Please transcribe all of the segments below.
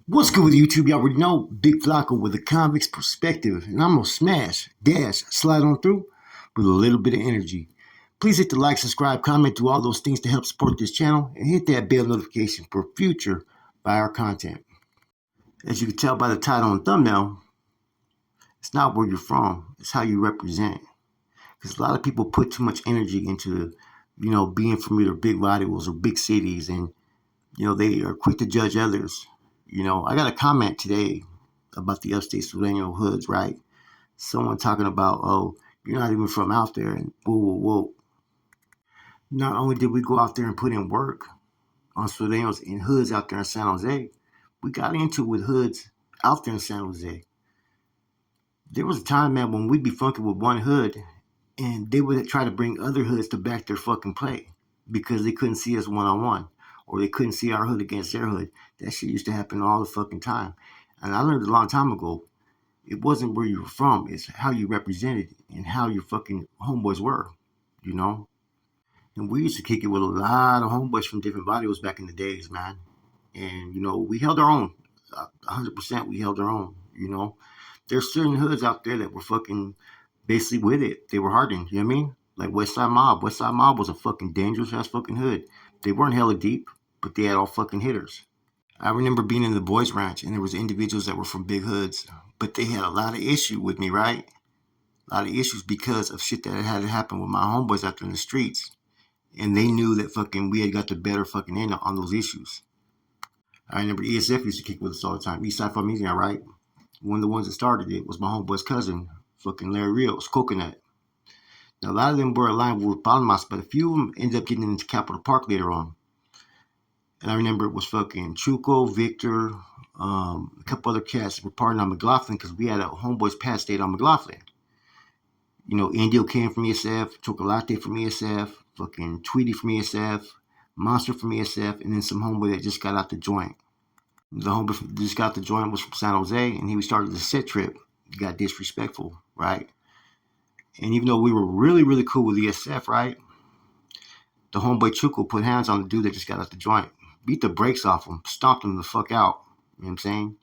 What's good with YouTube? Y'all already know Big Flacco with a convict's perspective, and I'm gonna smash, dash, slide on through with a little bit of energy. Please hit the like, subscribe, comment, do all those things to help support this channel, and hit that bell notification for future our content. As you can tell by the title and thumbnail, it's not where you're from, it's how you represent. Because a lot of people put too much energy into, being from either big rivals or big cities, and they are quick to judge others. I got a comment today about the upstate Sureño hoods, right? Someone talking about, oh, you're not even from out there, and whoa, whoa, whoa. Not only did we go out there and put in work on Sureños and hoods out there in San Jose, we got into it with hoods out there in San Jose. There was a time, man, when we'd be funking with one hood, and they would try to bring other hoods to back their fucking play because they couldn't see us one on one, or they couldn't see our hood against their hood. That shit used to happen all the fucking time. And I learned a long time ago, it wasn't where you were from, it's how you represented and how your fucking homeboys were, you know? And we used to kick it with a lot of homeboys from different barrios back in the days, man. And, we held our own. 100% we held our own, There's certain hoods out there that were fucking basically with it. They were hardened, you know what I mean? Like West Side Mob. West Side Mob was a fucking dangerous ass fucking hood. They weren't hella deep, but they had all fucking hitters. I remember being in the boys ranch and there was individuals that were from big hoods, but they had a lot of issue with me, right? A lot of issues because of shit that had happened with my homeboys out there in the streets. And they knew that fucking we had got the better fucking end on those issues. I remember ESF used to kick with us all the time. Eastside Familia, right? One of the ones that started it was my homeboy's cousin, fucking Larry Rios, Coconut. Now, a lot of them were aligned with Palmas, but a few of them ended up getting into Capitol Park later on. And I remember it was fucking Chuco, Victor, a couple other cats that were partying on McLaughlin because we had a homeboys pass date on McLaughlin. Indio came from ESF, Chocolate from ESF, fucking Tweety from ESF, Monster from ESF, and then some homeboy that just got out the joint. The homeboy that just got the joint was from San Jose, and he started the set trip. He got disrespectful, right? And even though we were really, really cool with ESF, right? The homeboy Chuco put hands on the dude that just got out the joint. Beat the brakes off him, stomped him the fuck out. You know what I'm saying?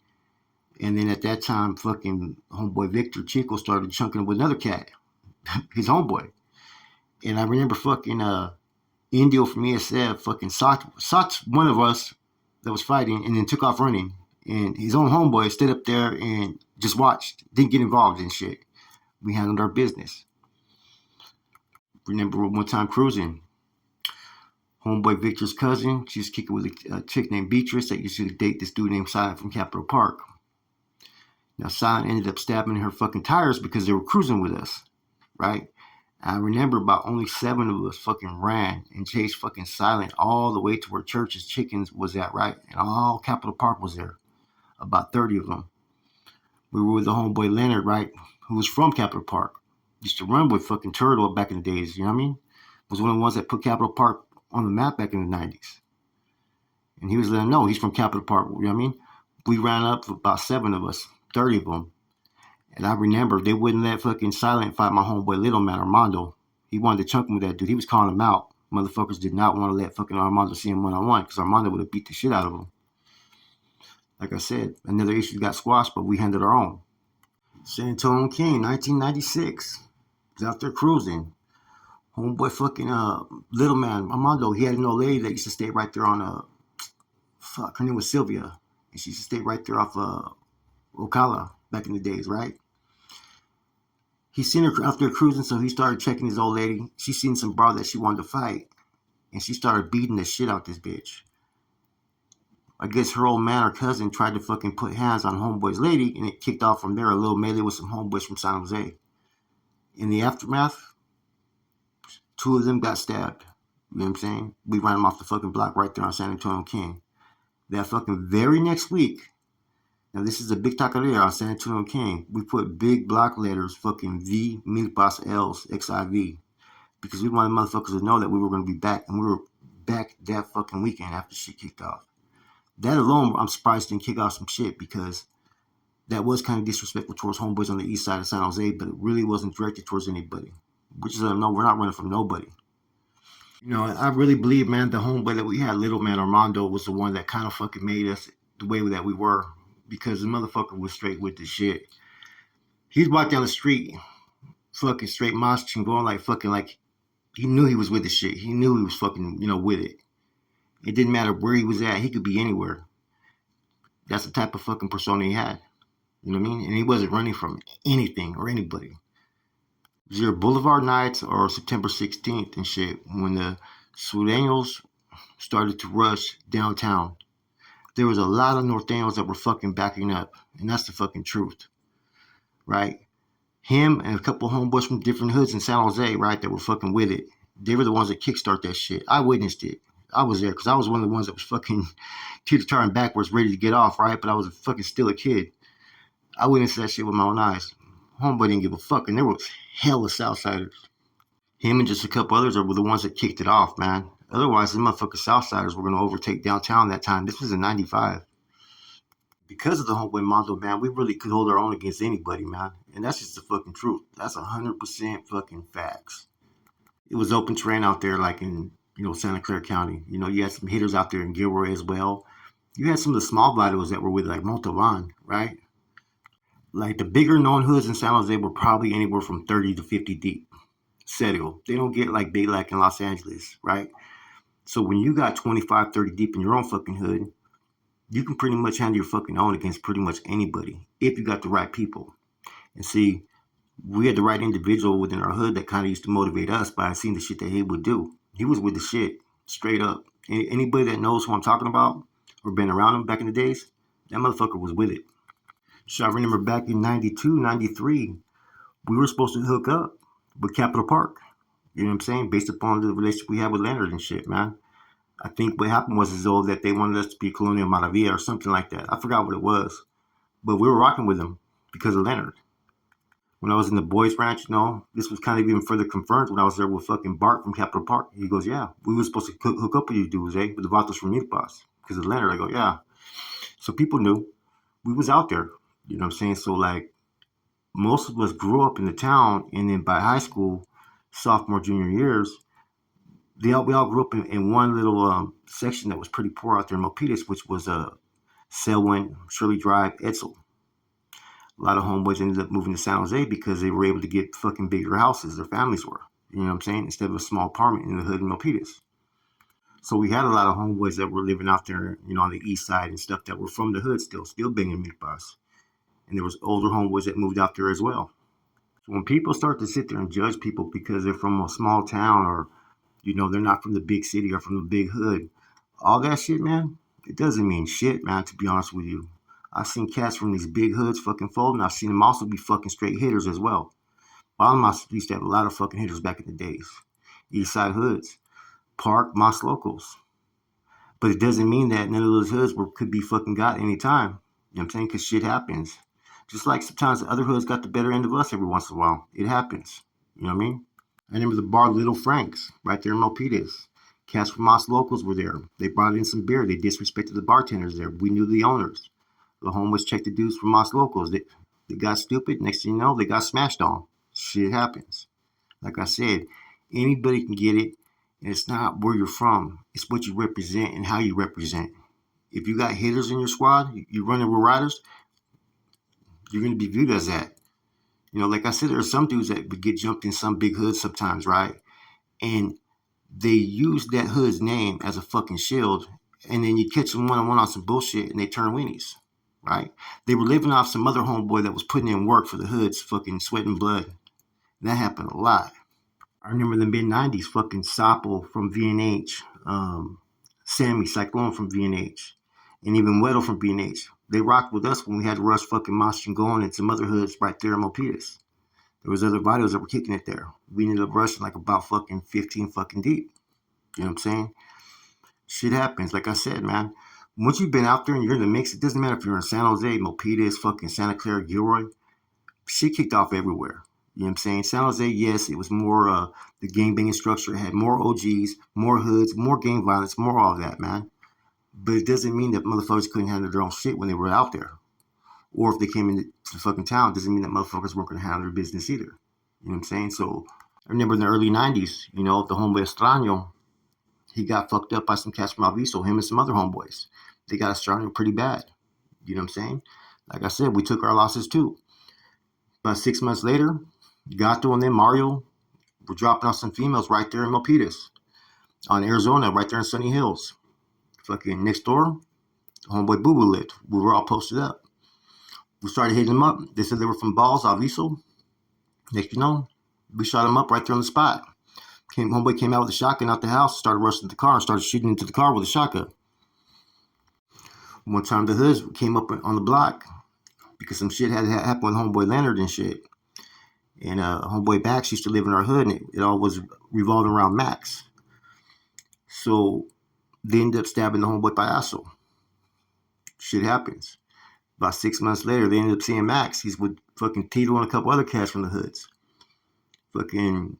And then at that time, fucking homeboy Victor Chico started chunking with another cat, his homeboy. And I remember fucking Indio from ESF fucking socked one of us that was fighting and then took off running. And his own homeboy stood up there and just watched, didn't get involved in shit. We handled our business. Remember one time cruising. Homeboy Victor's cousin, she was kicking with a chick named Beatrice that used to date this dude named Silent from Capitol Park. Now Silent ended up stabbing her fucking tires because they were cruising with us, right? I remember about only 7 of us fucking ran and chased fucking Silent all the way to where Church's Chickens was at, right? And all Capitol Park was there. About 30 of them. We were with the homeboy Leonard, right? Who was from Capitol Park. Used to run with fucking Turtle back in the days, you know what I mean? Was one of the ones that put Capitol Park on the map back in the 90s. And he was letting them know he's from Capitol Park, you know what I mean? We ran up about 7 of us, 30 of them. And I remember they wouldn't let fucking Silent fight my homeboy Little Man Armando. He wanted to chunk him with that dude. He was calling him out. Motherfuckers did not want to let fucking Armando see him one-on-one because Armando would have beat the shit out of him. Like I said, another issue got squashed, but we handled our own. San Antonio King, 1996. Was out there cruising. Homeboy fucking Little Man Armando, he had an old lady that used to stay right there on her name was Sylvia. And she used to stay right there off Ocala back in the days, right? He seen her out there cruising, so he started checking his old lady. She seen some bra that she wanted to fight, and she started beating the shit out this bitch. I guess her old man or cousin tried to fucking put hands on homeboy's lady, and it kicked off from there. A little melee with some homeboys from San Jose. In the aftermath, 2 of them got stabbed. You know what I'm saying? We ran them off the fucking block right there on San Antonio King. That fucking very next week, now this is a big taqueria on San Antonio King, we put big block letters, fucking V, Milpas L's, XIV. Because we wanted motherfuckers to know that we were going to be back. And we were back that fucking weekend after shit kicked off. That alone, I'm surprised didn't kick off some shit because that was kind of disrespectful towards homeboys on the east side of San Jose, but it really wasn't directed towards anybody. Which is, no, we're not running from nobody. I really believe, man, the homeboy that we had, Little Man Armando, was the one that kind of fucking made us the way that we were because the motherfucker was straight with the shit. He'd walk down the street, fucking straight moshing, going like fucking like he knew he was with the shit. He knew he was fucking, with it. It didn't matter where he was at. He could be anywhere. That's the type of fucking persona he had. You know what I mean? And he wasn't running from anything or anybody. It was either Boulevard Nights or September 16th and shit when the Sureños started to rush downtown. There was a lot of Norteños that were fucking backing up. And that's the fucking truth. Right? Him and a couple homeboys from different hoods in San Jose, right, that were fucking with it. They were the ones that kickstart that shit. I witnessed it. I was there because I was one of the ones that was fucking teeter-tottering backwards, ready to get off, right? But I was fucking still a kid. I witnessed that shit with my own eyes. Homeboy didn't give a fuck, and there was hella Southsiders. Him and just a couple others were the ones that kicked it off, man. Otherwise, the motherfucking Southsiders were going to overtake downtown that time. This was in 95. Because of the homeboy Mondo, man, we really could hold our own against anybody, man. And that's just the fucking truth. That's 100% fucking facts. It was open terrain out there, like in, Santa Clara County. You had some hitters out there in Gilroy as well. You had some of the small vitals that were with, like, Montalban, right? Like, the bigger known hoods in San Jose were probably anywhere from 30 to 50 deep. Settle. They don't get, like, big like in Los Angeles, right? So when you got 25, 30 deep in your own fucking hood, you can pretty much handle your fucking own against pretty much anybody if you got the right people. And see, we had the right individual within our hood that kind of used to motivate us by seeing the shit that he would do. He was with the shit, straight up. Anybody that knows who I'm talking about or been around him back in the days, that motherfucker was with it. So I remember back in 92, 93, we were supposed to hook up with Capitol Park. You know what I'm saying? Based upon the relationship we had with Leonard and shit, man. I think what happened was as though that they wanted us to be Colonial Maravilla or something like that. I forgot what it was. But we were rocking with them because of Leonard. When I was in the boys ranch, this was kind of even further confirmed when I was there with fucking Bart from Capitol Park. He goes, yeah, we were supposed to hook up with you dudes, with the Vatos from Milpas because of Leonard. I go, yeah. So people knew we was out there. You know what I'm saying? So, like, most of us grew up in the town, and then by high school, sophomore, junior years, we all grew up in one little section that was pretty poor out there in Milpitas, which was Selwyn, Shirley Drive, Edsel. A lot of homeboys ended up moving to San Jose because they were able to get fucking bigger houses. Their families were, you know what I'm saying, instead of a small apartment in the hood in Milpitas. So we had a lot of homeboys that were living out there, on the east side and stuff that were from the hood still banging milpas. And there was older homeboys that moved out there as well. So when people start to sit there and judge people because they're from a small town or, they're not from the big city or from the big hood, all that shit, man, it doesn't mean shit, man, to be honest with you. I've seen cats from these big hoods fucking fold, and I've seen them also be fucking straight hitters as well. Balmas used to have a lot of fucking hitters back in the days. East side hoods. Park, Mas Locals. But it doesn't mean that none of those hoods could be fucking got anytime. You know what I'm saying? Because shit happens. Just like sometimes the other hoods got the better end of us every once in a while. It happens. You know what I mean? I remember the bar Little Frank's right there in Milpitas. Cats from Mas Locals were there. They brought in some beer. They disrespected the bartenders there. We knew the owners. The homeless checked the dudes from Mas Locals. They got stupid. Next thing you know, they got smashed on. Shit happens. Like I said, anybody can get it. And it's not where you're from. It's what you represent and how you represent. If you got hitters in your squad, you running with riders, you're going to be viewed as that. Like I said, there are some dudes that would get jumped in some big hoods sometimes, right? And they use that hood's name as a fucking shield. And then you catch them one-on-one on some bullshit and they turn weenies, right? They were living off some other homeboy that was putting in work for the hoods, fucking sweat and blood. And that happened a lot. I remember the mid-90s, fucking Sapo from VNH, Sammy Cyclone from VNH, and even Weddle from VNH. They rocked with us when we had to rush fucking Mastringon and some other hoods right there in Milpitas. There was other vitals that were kicking it there. We ended up rushing like about fucking 15 fucking deep. You know what I'm saying? Shit happens. Like I said, man, once you've been out there and you're in the mix, it doesn't matter if you're in San Jose, Milpitas, fucking Santa Clara, Gilroy. Shit kicked off everywhere. You know what I'm saying? San Jose, yes, it was more the gangbanging structure. It had more OGs, more hoods, more gang violence, more all of that, man. But it doesn't mean that motherfuckers couldn't handle their own shit when they were out there. Or if they came into the fucking town, it doesn't mean that motherfuckers weren't going to handle their business either. You know what I'm saying? So I remember in the early 90s, the homeboy Estrano, he got fucked up by some cats from Alviso, him and some other homeboys. they got us started pretty bad. You know what I'm saying? Like I said, we took our losses too. About 6 months later, Gato and then Mario were dropping off some females right there in Milpitas on Arizona, right there in Sunny Hills. Fucking next door, homeboy Boo Boo lived. We were all posted up. We started hitting them up. They said they were from Balls, Aviso. Next you know, we shot them up right there on the spot. Homeboy came out with a shotgun out the house, started rushing to the car, and started shooting into the car with a shotgun. One time the hoods came up on the block because some shit had happened with homeboy Leonard and shit. And homeboy Max used to live in our hood, and it all was revolving around Max. So they ended up stabbing the homeboy Payaso. Shit happens. About 6 months later, they ended up seeing Max. He's with fucking Tito and a couple other cats from the hoods. Fucking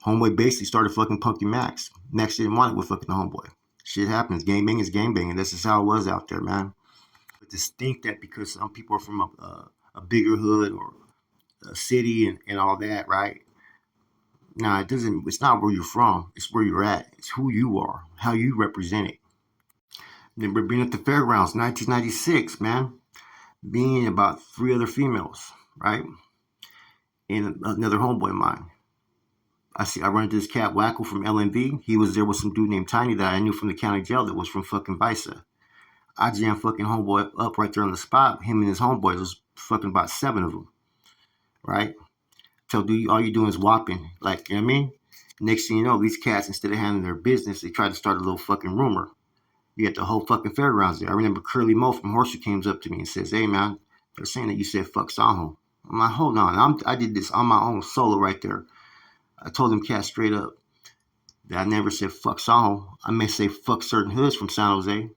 homeboy basically started fucking punking Max. Max didn't want it with fucking the homeboy. Shit happens. Gang bang is gang bang, and this is how it was out there, man. But to think that because some people are from a bigger hood or a city and all that, right? Nah, it doesn't. It's not where you're from. It's where you're at. It's who you are, how you represent it. Then we're being at the Fairgrounds, 1996, man. Being about three other females, right? And another homeboy of mine. I run into this cat Wacko from LMV. He was there with some dude named Tiny that I knew from the county jail that was from fucking Visa. I jammed fucking homeboy up right there on the spot. Him and his homeboys. There's fucking about 7 of them, right? Tell dude, all you doing is whopping. Like, you know what I mean? Next thing you know, these cats, instead of handling their business, they tried to start a little fucking rumor. You got the whole fucking Fairgrounds there. I remember Curly Mo from Horseshoe comes up to me and says, "Hey, man, they're saying that you said fuck Saho." I'm like, hold on. I did this on my own solo right there. I told them cats straight up that I never said fuck Saho. I may say fuck certain hoods from San Jose.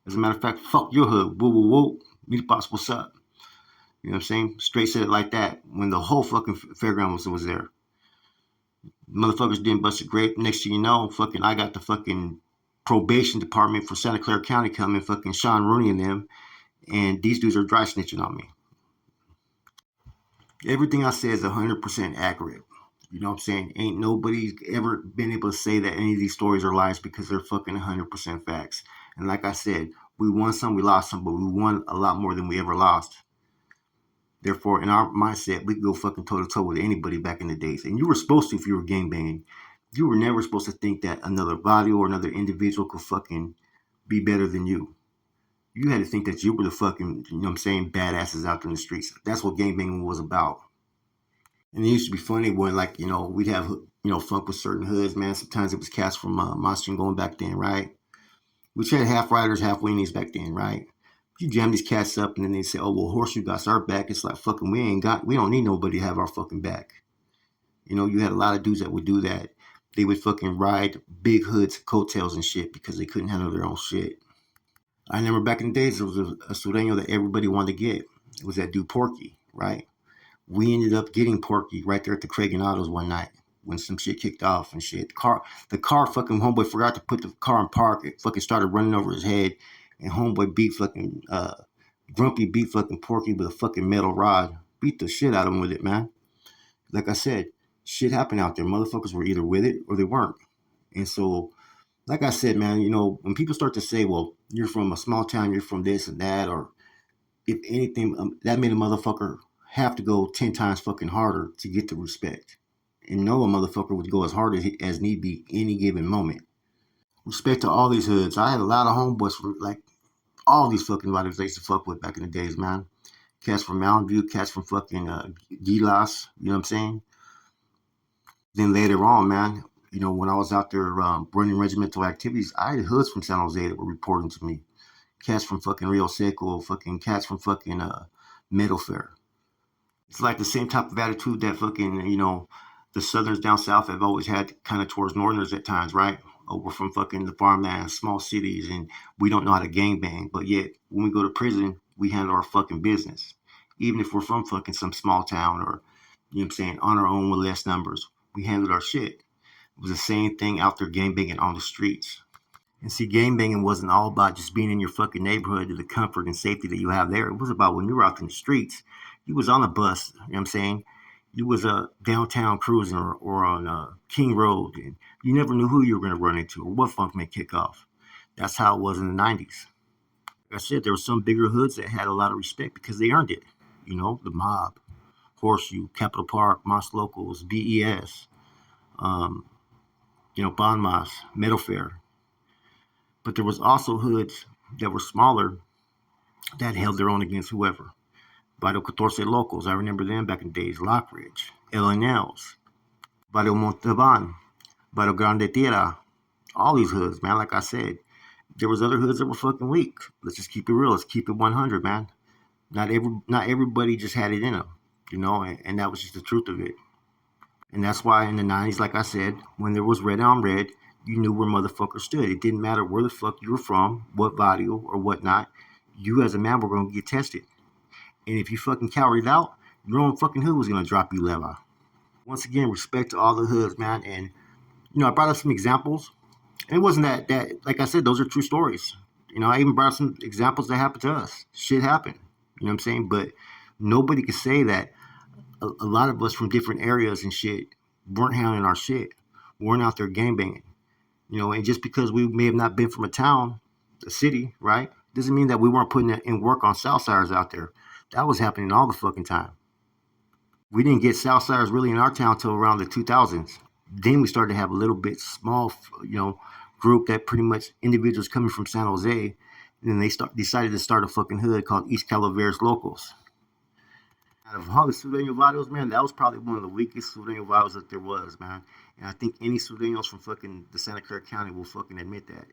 As a matter of fact, fuck your hood. Woo, woo, woo. Meet boss, what's up? You know what I'm saying? Straight said it like that when the whole fucking fairground was there. Motherfuckers didn't bust a grape. Next thing you know, fucking I got the fucking probation department for Santa Clara County coming, fucking Sean Rooney and them, and these dudes are dry snitching on me. Everything I say is 100% accurate. You know what I'm saying? Ain't nobody ever been able to say that any of these stories are lies because they're fucking 100% facts. And like I said, we won some, we lost some, but we won a lot more than we ever lost. Therefore, in our mindset, we could go fucking toe to toe with anybody back in the days. And you were supposed to if you were gangbanging. You were never supposed to think that another body or another individual could fucking be better than you. You had to think that you were the fucking, you know what I'm saying, badasses out there in the streets. That's what gangbanging was about. And it used to be funny when, like, you know, we'd have, you know, fun with certain hoods, man. Sometimes it was cats from Monster and going back then, right? We had half riders, half weenies back then, right? You jam these cats up and then they say, oh, well, Horseshoe got our back. It's like, fucking, we don't need nobody to have our fucking back. You know, you had a lot of dudes that would do that. They would fucking ride big hoods, coattails and shit because they couldn't handle their own shit. I remember back in the days, there was a Sureño that everybody wanted to get. It was that dude Porky, right? We ended up getting Porky right there at the Craig and Autos one night when some shit kicked off and shit. The car fucking homeboy forgot to put the car in park. It fucking started running over his head, and homeboy beat fucking Grumpy beat fucking Porky with a fucking metal rod. Beat the shit out of him with it, man. Like I said, shit happened out there. Motherfuckers were either with it or they weren't. And so, like I said, man, you know, when people start to say, well, you're from a small town, you're from this and that, or if anything, that made a motherfucker have to go 10 times fucking harder to get the respect. And no, a motherfucker would go as hard as need be any given moment. Respect to all these hoods. I had a lot of homeboys from like all these fucking riders I used to fuck with back in the days, man. Cats from Mountain View, cats from fucking Gilas, you know what I'm saying? Then later on, man, you know, when I was out there running regimental activities, I had hoods from San Jose that were reporting to me. Cats from fucking Rio Seco, fucking cats from fucking Meadow Fair. It's like the same type of attitude that fucking, you know, the Southerners down south have always had kind of towards Northerners at times, right? Oh, we're from fucking the farmlands, small cities, and we don't know how to gangbang. But yet, when we go to prison, we handle our fucking business. Even if we're from fucking some small town or, you know what I'm saying, on our own with less numbers, we handled our shit. It was the same thing out there gangbanging on the streets. And see, game banging wasn't all about just being in your fucking neighborhood to the comfort and safety that you have there. It was about when you were out in the streets, you was on a bus, you know what I'm saying? You was downtown cruising or on King Road, and you never knew who you were going to run into or what funk may kick off. That's how it was in the 90s. Like I said, there were some bigger hoods that had a lot of respect because they earned it. You know, the Mob, Horseshoe, Capitol Park, Moss Locals, BES, um, Bon Mas, Meadow Fair. But there was also hoods that were smaller that held their own against whoever. Barrio 14 Locals, I remember them back in the days. Lockridge, LNLs, Barrio Montalban, Barrio Grande Tierra, all these hoods, man. Like I said, there was other hoods that were fucking weak. Let's just keep it real. Let's keep it 100, man. Not everybody just had it in them, and that was just the truth of it. And that's why in the 90s, like I said, when there was red on red, you knew where motherfuckers stood. It didn't matter where the fuck you were from, what barrio or whatnot. You as a man were gonna get tested. And if you fucking cowered out, your own fucking hood was gonna drop you level. Once again, respect to all the hoods, man. And I brought up some examples. And it wasn't that like I said, those are true stories. I even brought up some examples that happened to us. Shit happened. You know what I'm saying? But nobody could say that a lot of us from different areas and shit weren't handling our shit, weren't out there gangbanging. And just because we may have not been from a town, a city, right, doesn't mean that we weren't putting in work on Southsiders out there. That was happening all the fucking time. We didn't get Southsiders really in our town till around the 2000s. Then we started to have a little bit small, group that pretty much individuals coming from San Jose. And then they decided to start a fucking hood called East Calaveras Locals. Out of all the Sureño Vados, man, that was probably one of the weakest Sureño Vados that there was, man. And I think any Sureños from fucking the Santa Clara County will fucking admit that.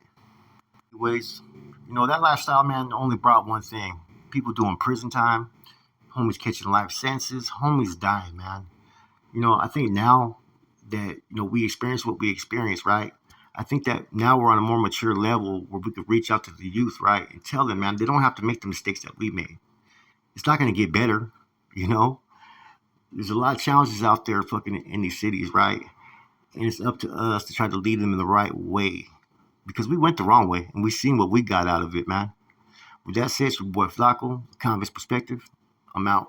Anyways, that lifestyle, man, only brought one thing. People doing prison time, homies catching life sentences, homies dying, man. I think now that, we experience what we experience, right? I think that now we're on a more mature level where we could reach out to the youth, right? And tell them, man, they don't have to make the mistakes that we made. It's not going to get better, you know? There's a lot of challenges out there fucking in these cities, right? And it's up to us to try to lead them in the right way. Because we went the wrong way and we seen what we got out of it, man. With that said, it's your boy Flacco, Convict's Perspective. I'm out.